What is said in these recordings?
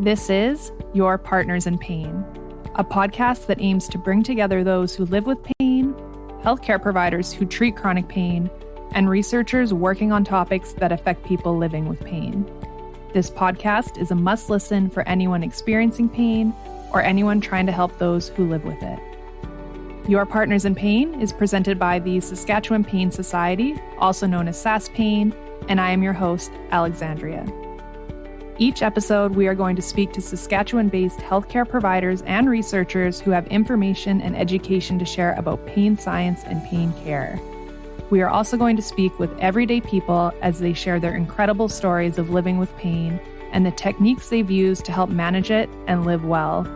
This is Your Partners in Pain, a podcast that aims to bring together those who live with pain, healthcare providers who treat chronic pain, and researchers working on topics that affect people living with pain. This podcast is a must-listen for anyone experiencing pain or anyone trying to help those who live with it. Your Partners in Pain is presented by the Saskatchewan Pain Society, also known as SaskPain, and I am your host, Alexandria. Each episode, we are going to speak to Saskatchewan-based healthcare providers and researchers who have information and education to share about pain science and pain care. We are also going to speak with everyday people as they share their incredible stories of living with pain and the techniques they've used to help manage it and live well.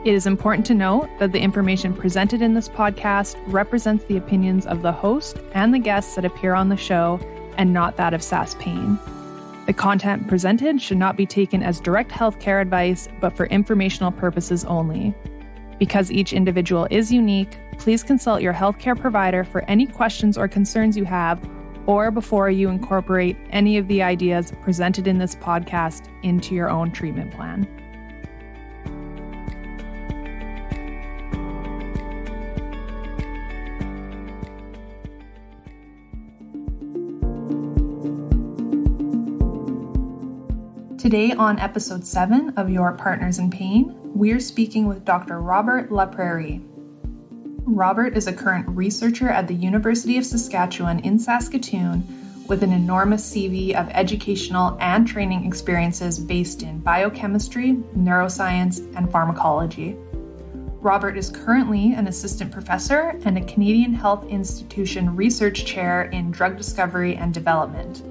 It is important to note that the information presented in this podcast represents the opinions of the host and the guests that appear on the show and not that of SaskPain. The content presented should not be taken as direct healthcare advice, but for informational purposes only. Because each individual is unique, please consult your healthcare provider for any questions or concerns you have, or before you incorporate any of the ideas presented in this podcast into your own treatment plan. Today on episode 7 of Your Partners in Pain, we're speaking with Dr. Robert Laprairie. Robert is a current researcher at the University of Saskatchewan in Saskatoon with an enormous CV of educational and training experiences based in biochemistry, neuroscience, and pharmacology. Robert is currently an assistant professor and a Canadian Health Institution research chair in drug discovery and development.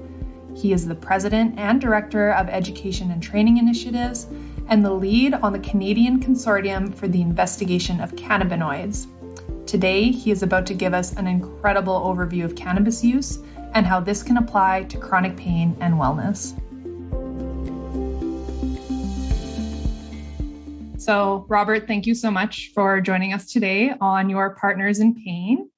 He is the president and director of education and training initiatives and the lead on the Canadian Consortium for the Investigation of Cannabinoids. Today, he is about to give us an incredible overview of cannabis use and how this can apply to chronic pain and wellness. So, Robert, thank you so much for joining us today on Your Partners in Pain.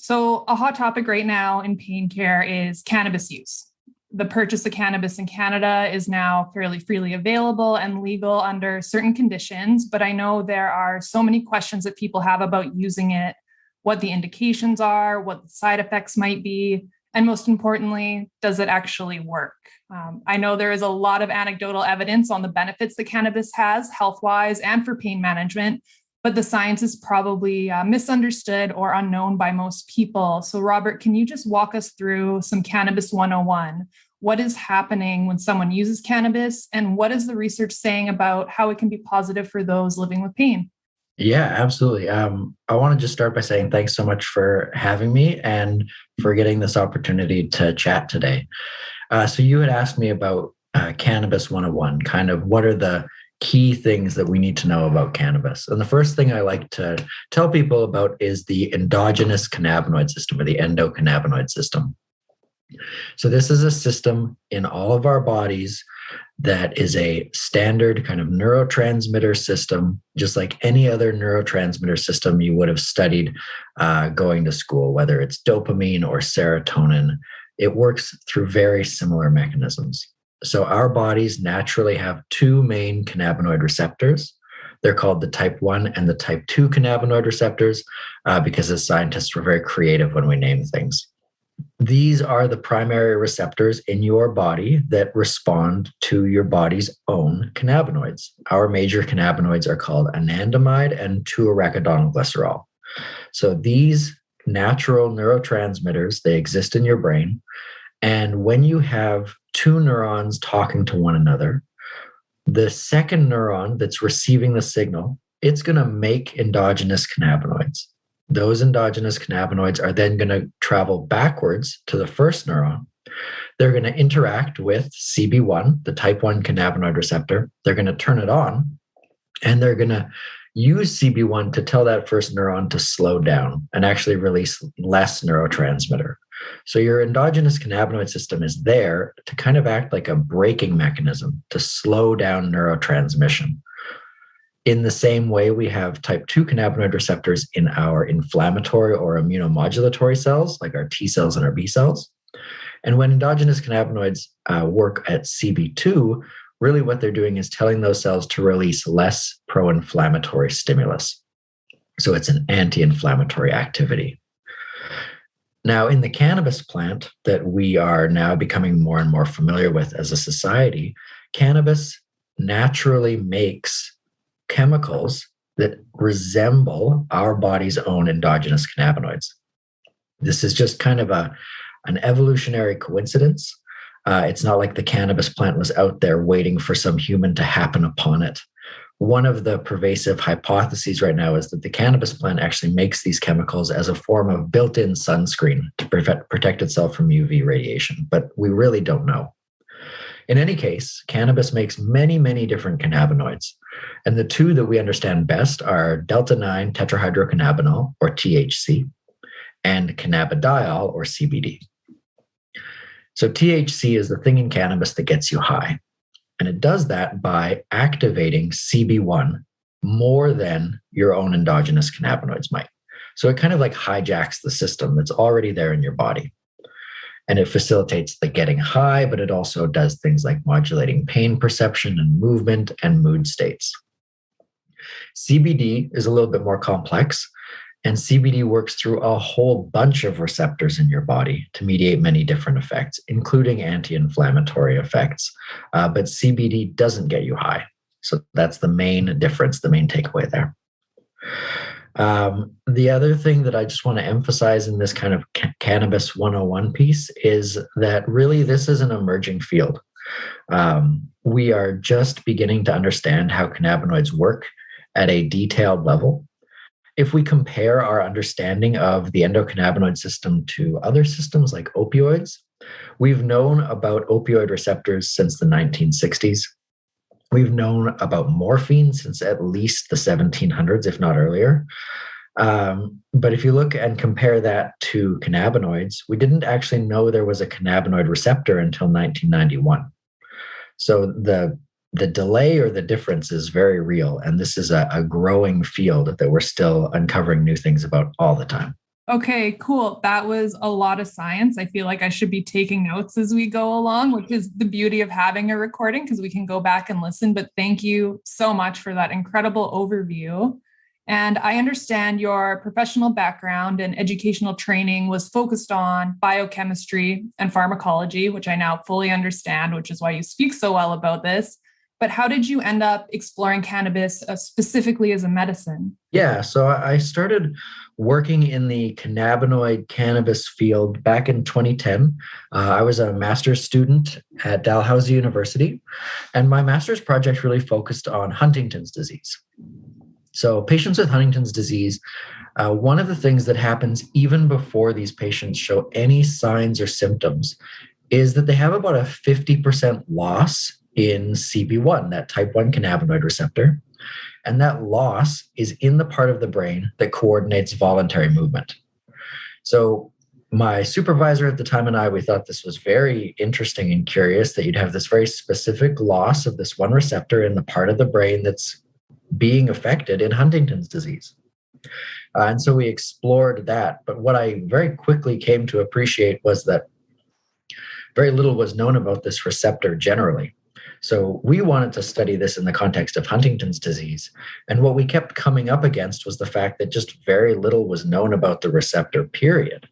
So a hot topic right now in pain care is cannabis use. The purchase of cannabis in Canada is now fairly freely available and legal under certain conditions, but I know there are so many questions that people have about using it, what the indications are, what the side effects might be, and most importantly, does it actually work? I know there is a lot of anecdotal evidence on the benefits that cannabis has health-wise and for pain management, but the science is probably misunderstood or unknown by most people. So Robert, can you just walk us through some Cannabis 101? What is happening when someone uses cannabis, and what is the research saying about how it can be positive for those living with pain? Yeah, absolutely. I want to just start by saying thanks so much for having me and for getting this opportunity to chat today. So you had asked me about Cannabis 101, kind of what are the key things that we need to know about cannabis. And the first thing I like to tell people about is the endogenous cannabinoid system, or the endocannabinoid system. So this is a system in all of our bodies that is a standard kind of neurotransmitter system, just like any other neurotransmitter system you would have studied going to school, whether it's dopamine or serotonin. It works through very similar mechanisms. So our bodies naturally have two main cannabinoid receptors. They're called the type 1 and the type 2 cannabinoid receptors because as scientists, we're very creative when we name things. These are the primary receptors in your body that respond to your body's own cannabinoids. Our major cannabinoids are called anandamide and 2-arachidonoglycerol. So these natural neurotransmitters, they exist in your brain. And when you have two neurons talking to one another, the second neuron that's receiving the signal, it's going to make endogenous cannabinoids. Those endogenous cannabinoids are then going to travel backwards to the first neuron. They're going to interact with CB1, the type 1 cannabinoid receptor. They're going to turn it on, and they're going to use CB1 to tell that first neuron to slow down and actually release less neurotransmitter. So your endogenous cannabinoid system is there to kind of act like a braking mechanism to slow down neurotransmission. In the same way, we have type 2 cannabinoid receptors in our inflammatory or immunomodulatory cells, like our T cells and our B cells. And when endogenous cannabinoids work at CB2, really what they're doing is telling those cells to release less pro-inflammatory stimulus. So it's an anti-inflammatory activity. Now, in the cannabis plant that we are now becoming more and more familiar with as a society, cannabis naturally makes chemicals that resemble our body's own endogenous cannabinoids. This is just kind of an evolutionary coincidence. It's not like the cannabis plant was out there waiting for some human to happen upon it. One of the pervasive hypotheses right now is that the cannabis plant actually makes these chemicals as a form of built-in sunscreen to protect itself from UV radiation, but we really don't know. In any case, cannabis makes many, many different cannabinoids. And the two that we understand best are delta-9 tetrahydrocannabinol, or THC, and cannabidiol, or CBD. So THC is the thing in cannabis that gets you high. And it does that by activating CB1 more than your own endogenous cannabinoids might. So it kind of like hijacks the system that's already there in your body. And it facilitates the getting high, but it also does things like modulating pain perception and movement and mood states. CBD is a little bit more complex, and CBD works through a whole bunch of receptors in your body to mediate many different effects, including anti-inflammatory effects. But CBD doesn't get you high. So that's the main difference, the main takeaway there. The other thing that I just want to emphasize in this kind of Cannabis 101 piece is that really this is an emerging field. We are just beginning to understand how cannabinoids work at a detailed level. If we compare our understanding of the endocannabinoid system to other systems like opioids, we've known about opioid receptors since the 1960s. We've known about morphine since at least the 1700s, if not earlier. But if you look and compare that to cannabinoids, we didn't actually know there was a cannabinoid receptor until 1991. So the delay or the difference is very real. And this is a growing field that we're still uncovering new things about all the time. Okay, cool. That was a lot of science. I feel like I should be taking notes as we go along, which is the beauty of having a recording because we can go back and listen. But thank you so much for that incredible overview. And I understand your professional background and educational training was focused on biochemistry and pharmacology, which I now fully understand, which is why you speak so well about this. But how did you end up exploring cannabis specifically as a medicine? Yeah, so I started working in the cannabinoid cannabis field back in 2010. I was a master's student at Dalhousie University, and my master's project really focused on Huntington's disease. So patients with Huntington's disease, one of the things that happens even before these patients show any signs or symptoms is that they have about a 50% loss in CB1, that type 1 cannabinoid receptor. And that loss is in the part of the brain that coordinates voluntary movement. So my supervisor at the time and I, we thought this was very interesting and curious that you'd have this very specific loss of this one receptor in the part of the brain that's being affected in Huntington's disease. And so we explored that. But what I very quickly came to appreciate was that very little was known about this receptor generally. So we wanted to study this in the context of Huntington's disease. And what we kept coming up against was the fact that just very little was known about the receptor, period.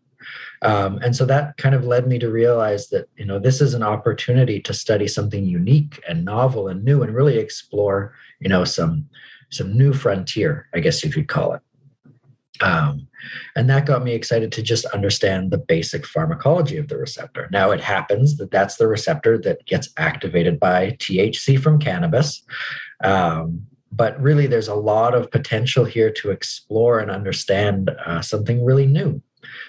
And so that kind of led me to realize that, this is an opportunity to study something unique and novel and new and really explore, some new frontier, I guess you could call it. And that got me excited to just understand the basic pharmacology of the receptor. Now, it happens that that's the receptor that gets activated by THC from cannabis. But really, there's a lot of potential here to explore and understand something really new.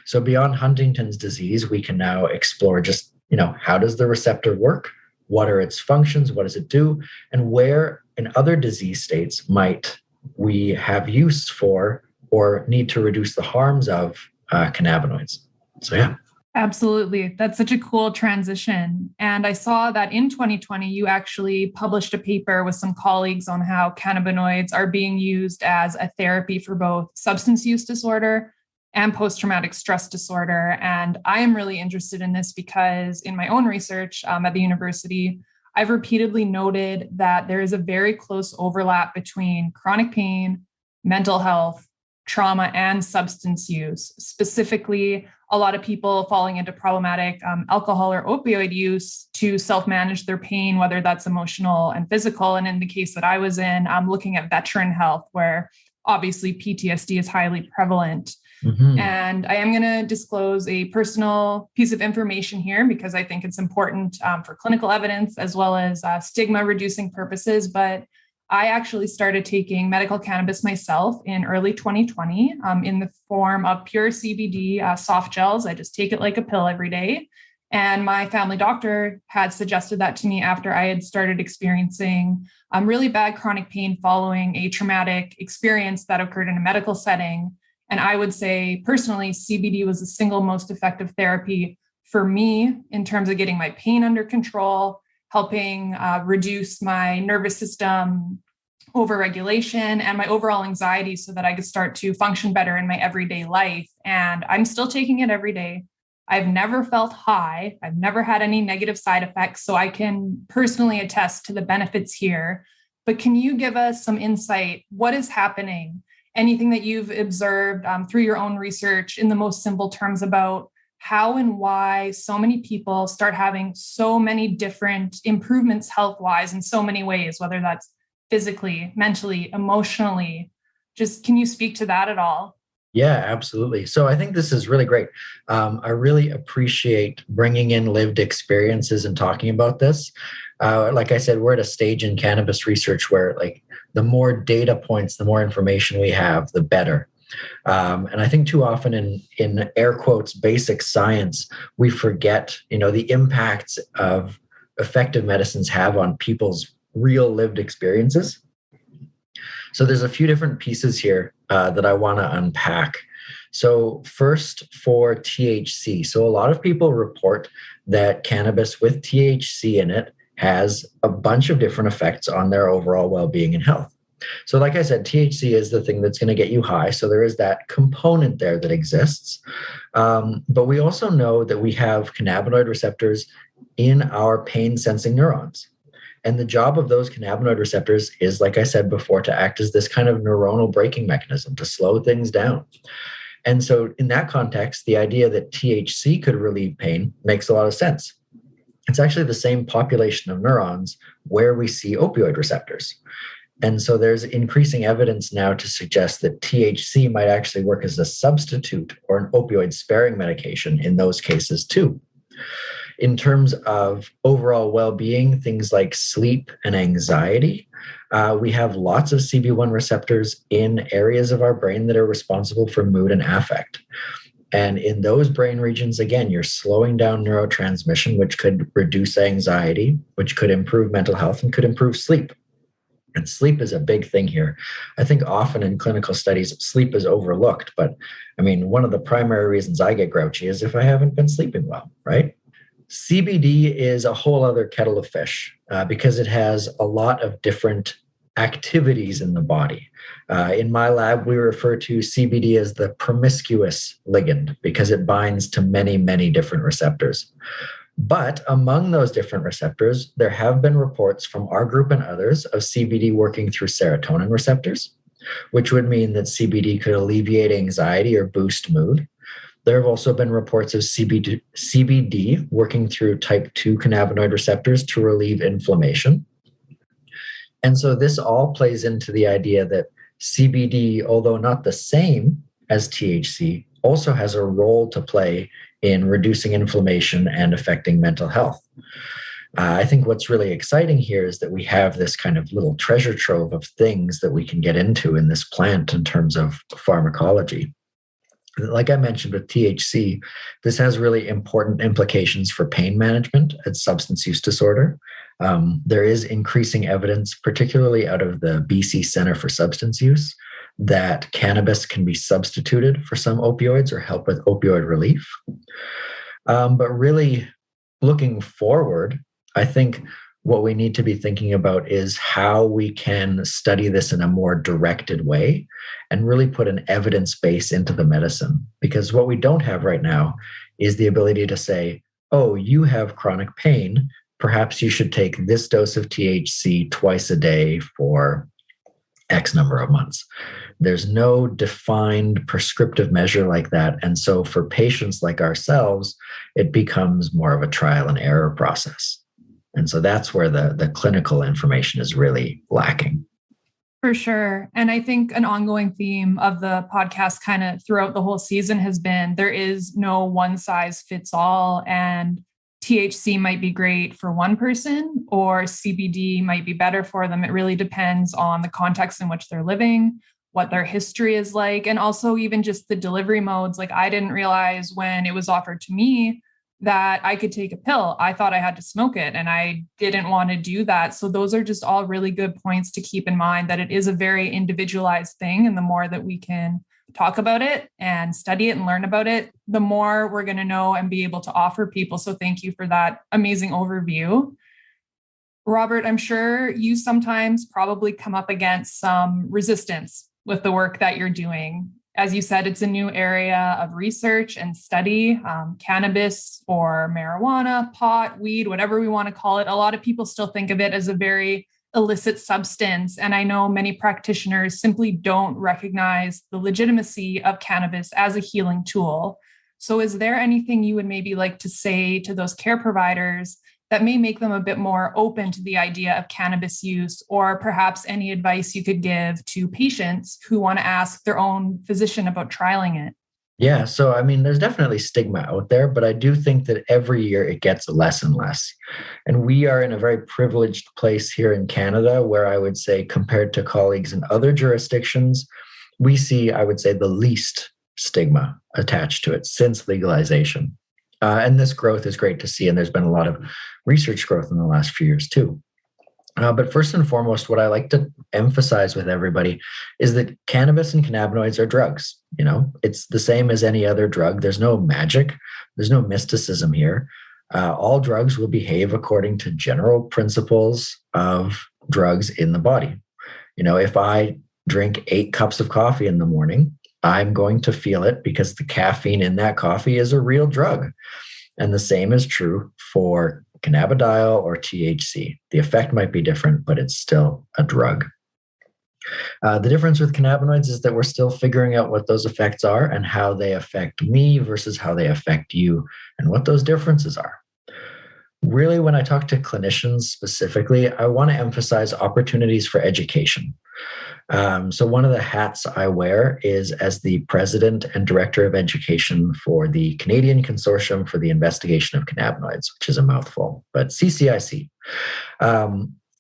So beyond Huntington's disease, we can now explore just, how does the receptor work? What are its functions? What does it do? And where in other disease states might we have use for or need to reduce the harms of cannabinoids. So, yeah. Absolutely. That's such a cool transition. And I saw that in 2020, you actually published a paper with some colleagues on how cannabinoids are being used as a therapy for both substance use disorder and post-traumatic stress disorder. And I am really interested in this because in my own research at the university, I've repeatedly noted that there is a very close overlap between chronic pain, mental health, trauma, and substance use. Specifically, a lot of people falling into problematic alcohol or opioid use to self-manage their pain, whether that's emotional and physical. And in the case that I was in, I'm looking at veteran health, where obviously PTSD is highly prevalent. Mm-hmm. And I am going to disclose a personal piece of information here because I think it's important for clinical evidence as well as stigma reducing purposes. But I actually started taking medical cannabis myself in early 2020 in the form of pure CBD soft gels. I just take it like a pill every day. And my family doctor had suggested that to me after I had started experiencing really bad chronic pain following a traumatic experience that occurred in a medical setting. And I would say personally, CBD was the single most effective therapy for me in terms of getting my pain under control, helping reduce my nervous system overregulation and my overall anxiety so that I could start to function better in my everyday life. And I'm still taking it every day. I've never felt high. I've never had any negative side effects. So I can personally attest to the benefits here. But can you give us some insight? What is happening? Anything that you've observed through your own research in the most simple terms about how and why so many people start having so many different improvements health-wise in so many ways, whether that's physically, mentally, emotionally? Just can you speak to that at all? Yeah, absolutely. So I think this is really great. I really appreciate bringing in lived experiences and talking about this. Like I said, we're at a stage in cannabis research where like the more data points, the more information we have, the better. And I think too often in air quotes, basic science, we forget, the impacts of effective medicines have on people's real lived experiences. So there's a few different pieces here that I want to unpack. So first, for THC. So a lot of people report that cannabis with THC in it has a bunch of different effects on their overall well-being and health. So like I said, THC is the thing that's going to get you high. So there is that component there that exists. But we also know that we have cannabinoid receptors in our pain-sensing neurons. And the job of those cannabinoid receptors is, like I said before, to act as this kind of neuronal braking mechanism to slow things down. And so in that context, the idea that THC could relieve pain makes a lot of sense. It's actually the same population of neurons where we see opioid receptors. And so there's increasing evidence now to suggest that THC might actually work as a substitute or an opioid-sparing medication in those cases too. In terms of overall well-being, things like sleep and anxiety, we have lots of CB1 receptors in areas of our brain that are responsible for mood and affect. And in those brain regions, again, you're slowing down neurotransmission, which could reduce anxiety, which could improve mental health and could improve sleep. And sleep is a big thing here. I think often in clinical studies, sleep is overlooked. But I mean, one of the primary reasons I get grouchy is if I haven't been sleeping well, right? CBD is a whole other kettle of fish because it has a lot of different activities in the body. In my lab, we refer to CBD as the promiscuous ligand because it binds to many, many different receptors. But among those different receptors, there have been reports from our group and others of CBD working through serotonin receptors, which would mean that CBD could alleviate anxiety or boost mood. There have also been reports of CBD working through type 2 cannabinoid receptors to relieve inflammation. And so this all plays into the idea that CBD, although not the same as THC, also has a role to play in reducing inflammation and affecting mental health. I think what's really exciting here is that we have this kind of little treasure trove of things that we can get into in this plant in terms of pharmacology. Like I mentioned with THC, this has really important implications for pain management and substance use disorder. There is increasing evidence, particularly out of the BC Center for Substance Use, that cannabis can be substituted for some opioids or help with opioid relief. But really looking forward, I think what we need to be thinking about is how we can study this in a more directed way and really put an evidence base into the medicine. Because what we don't have right now is the ability to say, oh, you have chronic pain, perhaps you should take this dose of THC twice a day for X number of months. There's no defined prescriptive measure like that. And so for patients like ourselves, it becomes more of a trial and error process. And so that's where the clinical information is really lacking. For sure. And I think an ongoing theme of the podcast kind of throughout the whole season has been there is no one size fits all. And THC might be great for one person or CBD might be better for them. It really depends on the context in which they're living, what their history is like, and also even just the delivery modes. Like I didn't realize when it was offered to me that I could take a pill. I thought I had to smoke it and I didn't want to do that. So those are just all really good points to keep in mind, that it is a very individualized thing. And the more that we can talk about it and study it and learn about it, the more we're going to know and be able to offer people. So thank you for that amazing overview. Robert, I'm sure you sometimes probably come up against some resistance with the work that you're doing. As you said, it's a new area of research and study. Cannabis or marijuana, pot, weed, whatever we want to call it. A lot of people still think of it as a very illicit substance. And I know many practitioners simply don't recognize the legitimacy of cannabis as a healing tool. So is there anything you would maybe like to say to those care providers that may make them a bit more open to the idea of cannabis use, or perhaps any advice you could give to patients who want to ask their own physician about trialing it? Yeah. So, I mean, there's definitely stigma out there, but I do think that every year it gets less and less. And we are in a very privileged place here in Canada where I would say, compared to colleagues in other jurisdictions, we see, I would say, the least stigma attached to it since legalization. And this growth is great to see. And there's been a lot of research growth in the last few years too. But first and foremost, what I like to emphasize with everybody is that cannabis and cannabinoids are drugs. You know, it's the same as any other drug. There's no magic. There's no mysticism here. All drugs will behave according to general principles of drugs in the body. You know, if I drink 8 cups of coffee in the morning, I'm going to feel it because the caffeine in that coffee is a real drug. And the same is true for cannabidiol or THC. The effect might be different, but it's still a drug. The difference with cannabinoids is that we're still figuring out what those effects are and how they affect me versus how they affect you and what those differences are. Really, when I talk to clinicians specifically, I want to emphasize opportunities for education. So one of the hats I wear is as the president and director of education for the Canadian Consortium for the Investigation of Cannabinoids, which is a mouthful, but CCIC.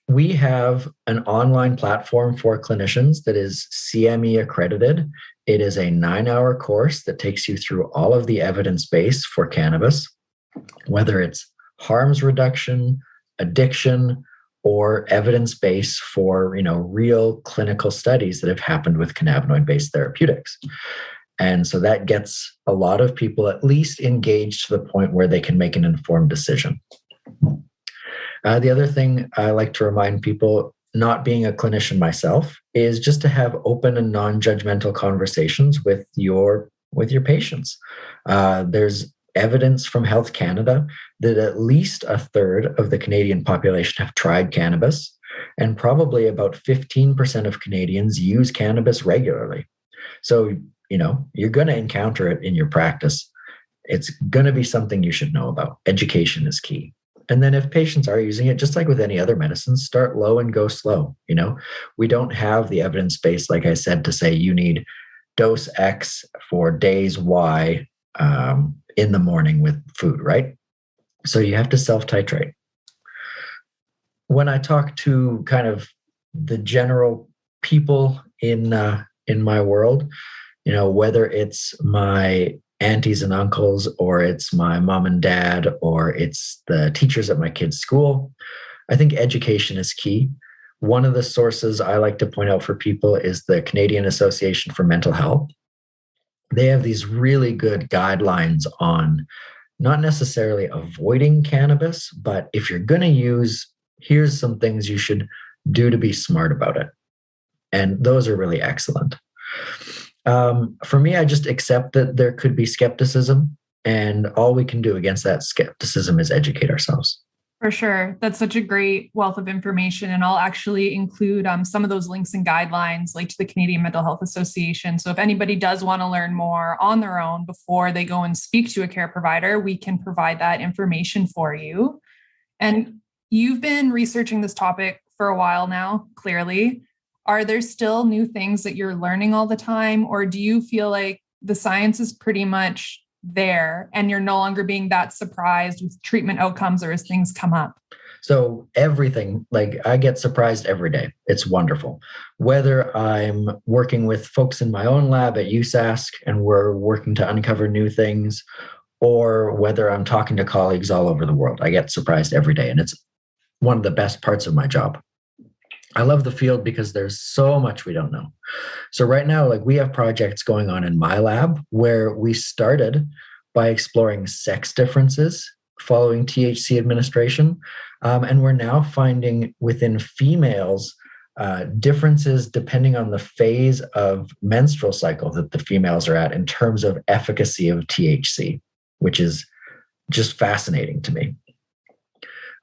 We have an online platform for clinicians that is CME accredited. It is a 9-hour course that takes you through all of the evidence base for cannabis, whether it's harms reduction, addiction, or evidence base for, real clinical studies that have happened with cannabinoid-based therapeutics. And so that gets a lot of people at least engaged to the point where they can make an informed decision. The other thing I like to remind people, not being a clinician myself, is just to have open and non-judgmental conversations with your patients. There's evidence from Health Canada that at least a third of the Canadian population have tried cannabis, and probably about 15% of Canadians use cannabis regularly. So, you're going to encounter it in your practice. It's going to be something you should know about. Education is key. And then if patients are using it, just like with any other medicines, start low and go slow. We don't have the evidence base, like I said, to say you need dose X for days Y in the morning with food, right? So you have to self-titrate. When I talk to kind of the general people in my world, whether it's my aunties and uncles, or it's my mom and dad, or it's the teachers at my kids' school, I think education is key. One of the sources I like to point out for people is the Canadian Association for Mental Health. They have these really good guidelines on not necessarily avoiding cannabis, but if you're going to use, here's some things you should do to be smart about it. And those are really excellent. For me, I just accept that there could be skepticism, and all we can do against that skepticism is educate ourselves. For sure. That's such a great wealth of information. And I'll actually include some of those links and guidelines like to the Canadian Mental Health Association. So if anybody does want to learn more on their own before they go and speak to a care provider, we can provide that information for you. And you've been researching this topic for a while now, clearly. Are there still new things that you're learning all the time? Or do you feel like the science is pretty much there and you're no longer being that surprised with treatment outcomes or as things come up? So everything, like I get surprised every day. It's wonderful. Whether I'm working with folks in my own lab at USask and we're working to uncover new things, or whether I'm talking to colleagues all over the world, I get surprised every day. And it's one of the best parts of my job. I love the field because there's so much we don't know. So right now, like we have projects going on in my lab where we started by exploring sex differences following THC administration. And we're now finding within females differences depending on the phase of menstrual cycle that the females are at in terms of efficacy of THC, which is just fascinating to me.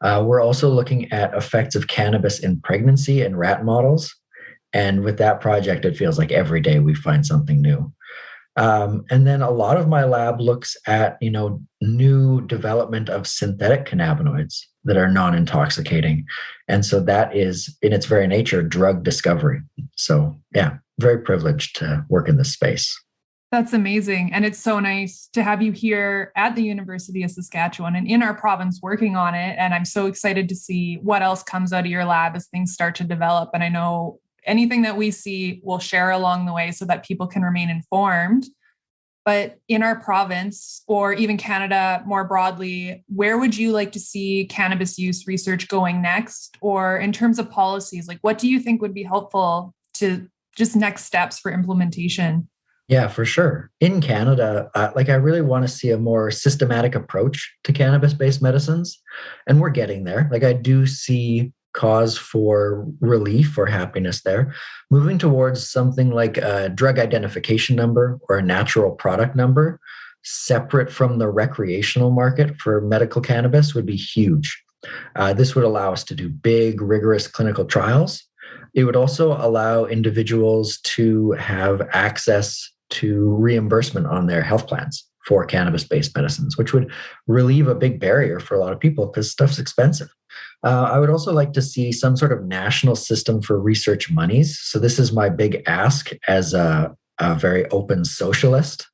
We're also looking at effects of cannabis in pregnancy in rat models. And with that project, it feels like every day we find something new. And then a lot of my lab looks at, new development of synthetic cannabinoids that are non-intoxicating. And so that is, in its very nature, drug discovery. So yeah, very privileged to work in this space. That's amazing. And it's so nice to have you here at the University of Saskatchewan and in our province working on it. And I'm so excited to see what else comes out of your lab as things start to develop. And I know anything that we see, we'll share along the way so that people can remain informed. But in our province or even Canada more broadly, where would you like to see cannabis use research going next? Or in terms of policies, like what do you think would be helpful to just next steps for implementation? Yeah, for sure. In Canada, I really want to see a more systematic approach to cannabis-based medicines, and we're getting there. Like I do see cause for relief or happiness there. Moving towards something like a drug identification number or a natural product number, separate from the recreational market for medical cannabis, would be huge. This would allow us to do big, rigorous clinical trials. It would also allow individuals to have access to reimbursement on their health plans for cannabis-based medicines, which would relieve a big barrier for a lot of people because stuff's expensive. I would also like to see some sort of national system for research monies. So this is my big ask as a very open socialist.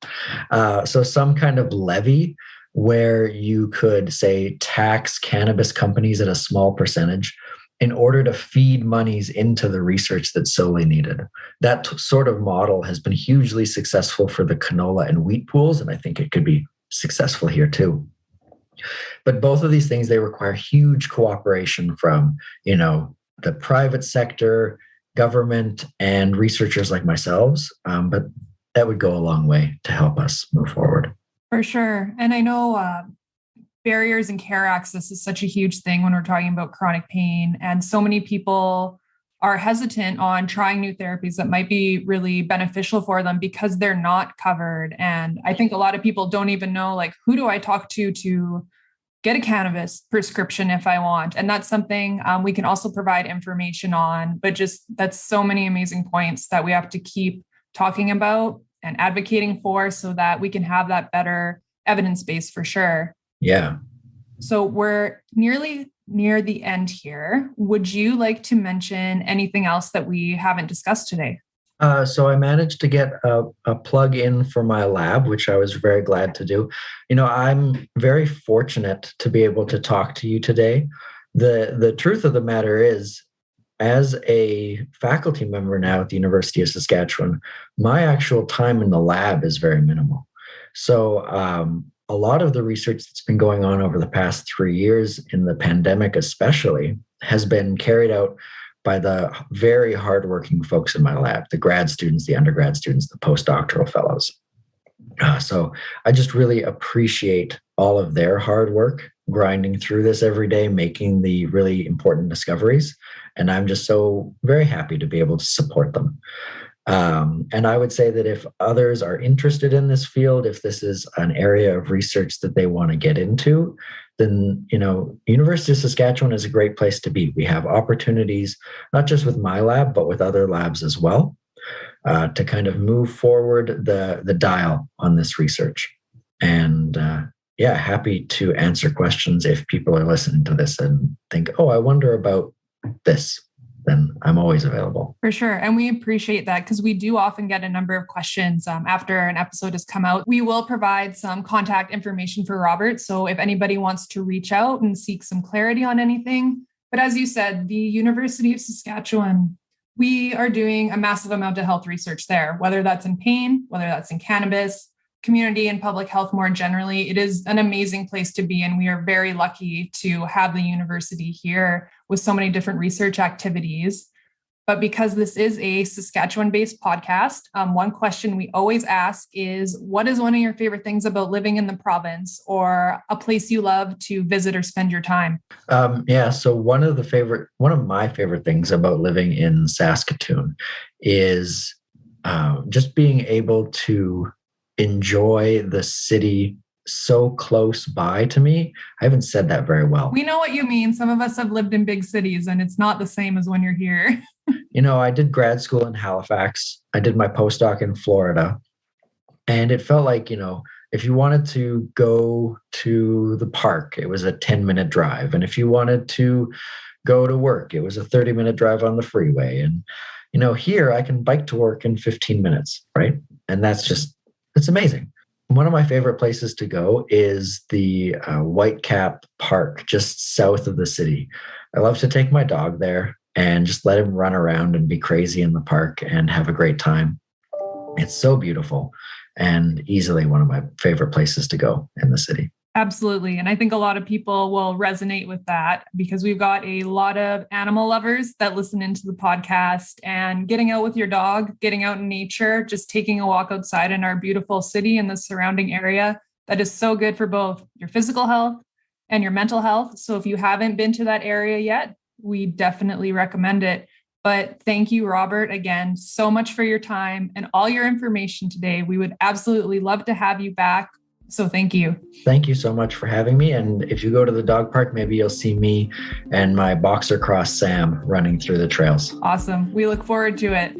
So some kind of levy where you could, say, tax cannabis companies at a small percentage in order to feed monies into the research that's solely needed. That sort of model has been hugely successful for the canola and wheat pools, and I think it could be successful here too. But both of these things, they require huge cooperation from, the private sector, government, and researchers like myself. But that would go a long way to help us move forward. For sure. And I know barriers and care access is such a huge thing when we're talking about chronic pain. And so many people are hesitant on trying new therapies that might be really beneficial for them because they're not covered. And I think a lot of people don't even know, like, who do I talk to get a cannabis prescription if I want? And that's something we can also provide information on, but just that's so many amazing points that we have to keep talking about and advocating for so that we can have that better evidence base for sure. Yeah. So we're nearly near the end here. Would you like to mention anything else that we haven't discussed today? So I managed to get a plug in for my lab, which I was very glad to do. I'm very fortunate to be able to talk to you today. The truth of the matter is, as a faculty member now at the University of Saskatchewan, my actual time in the lab is very minimal. So a lot of the research that's been going on over the past 3 years in the pandemic especially has been carried out by the very hardworking folks in my lab, the grad students, the undergrad students, the postdoctoral fellows. So I just really appreciate all of their hard work, grinding through this every day, making the really important discoveries. And I'm just so very happy to be able to support them. And I would say that if others are interested in this field, if this is an area of research that they want to get into, then, University of Saskatchewan is a great place to be. We have opportunities, not just with my lab, but with other labs as well, to kind of move forward the dial on this research. And happy to answer questions if people are listening to this and think, oh, I wonder about this. Then I'm always available. For sure. And we appreciate that because we do often get a number of questions after an episode has come out. We will provide some contact information for Robert. So if anybody wants to reach out and seek some clarity on anything. But as you said, the University of Saskatchewan, we are doing a massive amount of health research there, whether that's in pain, whether that's in cannabis, community and public health more generally. It is an amazing place to be. And we are very lucky to have the university here with so many different research activities. But because this is a Saskatchewan-based podcast, one question we always ask is, what is one of your favorite things about living in the province, or a place you love to visit or spend your time? So one of my favorite things about living in Saskatoon is just being able to enjoy the city so close by to me. I haven't said that very well. We know what you mean. Some of us have lived in big cities and it's not the same as when you're here. I did grad school in Halifax. I did my postdoc in Florida. And it felt like, if you wanted to go to the park, it was a 10-minute drive. And if you wanted to go to work, it was a 30-minute drive on the freeway. And, here I can bike to work in 15 minutes, right? And it's amazing. One of my favorite places to go is the Whitecap Park, just south of the city. I love to take my dog there and just let him run around and be crazy in the park and have a great time. It's so beautiful and easily one of my favorite places to go in the city. Absolutely. And I think a lot of people will resonate with that because we've got a lot of animal lovers that listen into the podcast, and getting out with your dog, getting out in nature, just taking a walk outside in our beautiful city and the surrounding area, that is so good for both your physical health and your mental health. So if you haven't been to that area yet, we definitely recommend it. But thank you, Robert, again, so much for your time and all your information today. We would absolutely love to have you back. So thank you. Thank you so much for having me. And if you go to the dog park, maybe you'll see me and my boxer cross Sam running through the trails. Awesome. We look forward to it.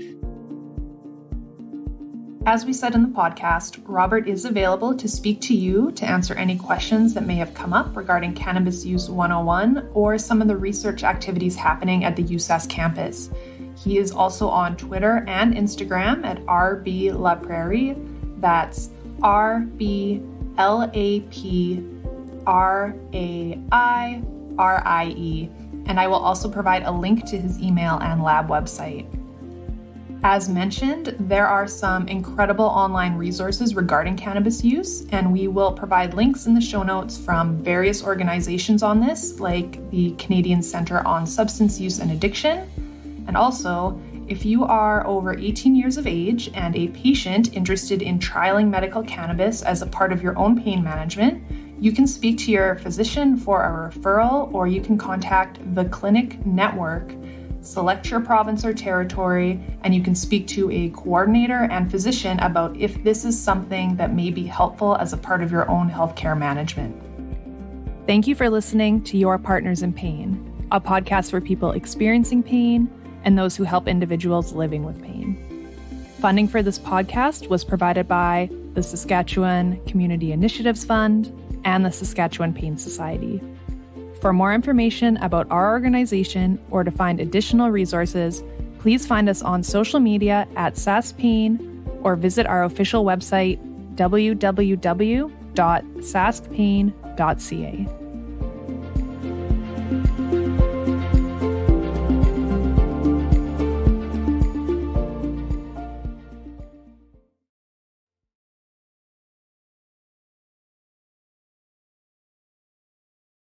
As we said in the podcast, Robert is available to speak to you to answer any questions that may have come up regarding Cannabis Use 101 or some of the research activities happening at the USask campus. He is also on Twitter and Instagram at rblaprairie. That's RBLAPRAIRIE, and I will also provide a link to his email and lab website. As mentioned, there are some incredible online resources regarding cannabis use, and we will provide links in the show notes from various organizations on this, like the Canadian Centre on Substance Use and Addiction. And also, if you are over 18 years of age and a patient interested in trialing medical cannabis as a part of your own pain management, you can speak to your physician for a referral, or you can contact the Clinic Network. Select your province or territory, and you can speak to a coordinator and physician about if this is something that may be helpful as a part of your own healthcare management. Thank you for listening to Your Partners in Pain, a podcast for people experiencing pain and those who help individuals living with pain. Funding for this podcast was provided by the Saskatchewan Community Initiatives Fund and the Saskatchewan Pain Society. For more information about our organization or to find additional resources, please find us on social media at SaskPain or visit our official website www.saskpain.ca.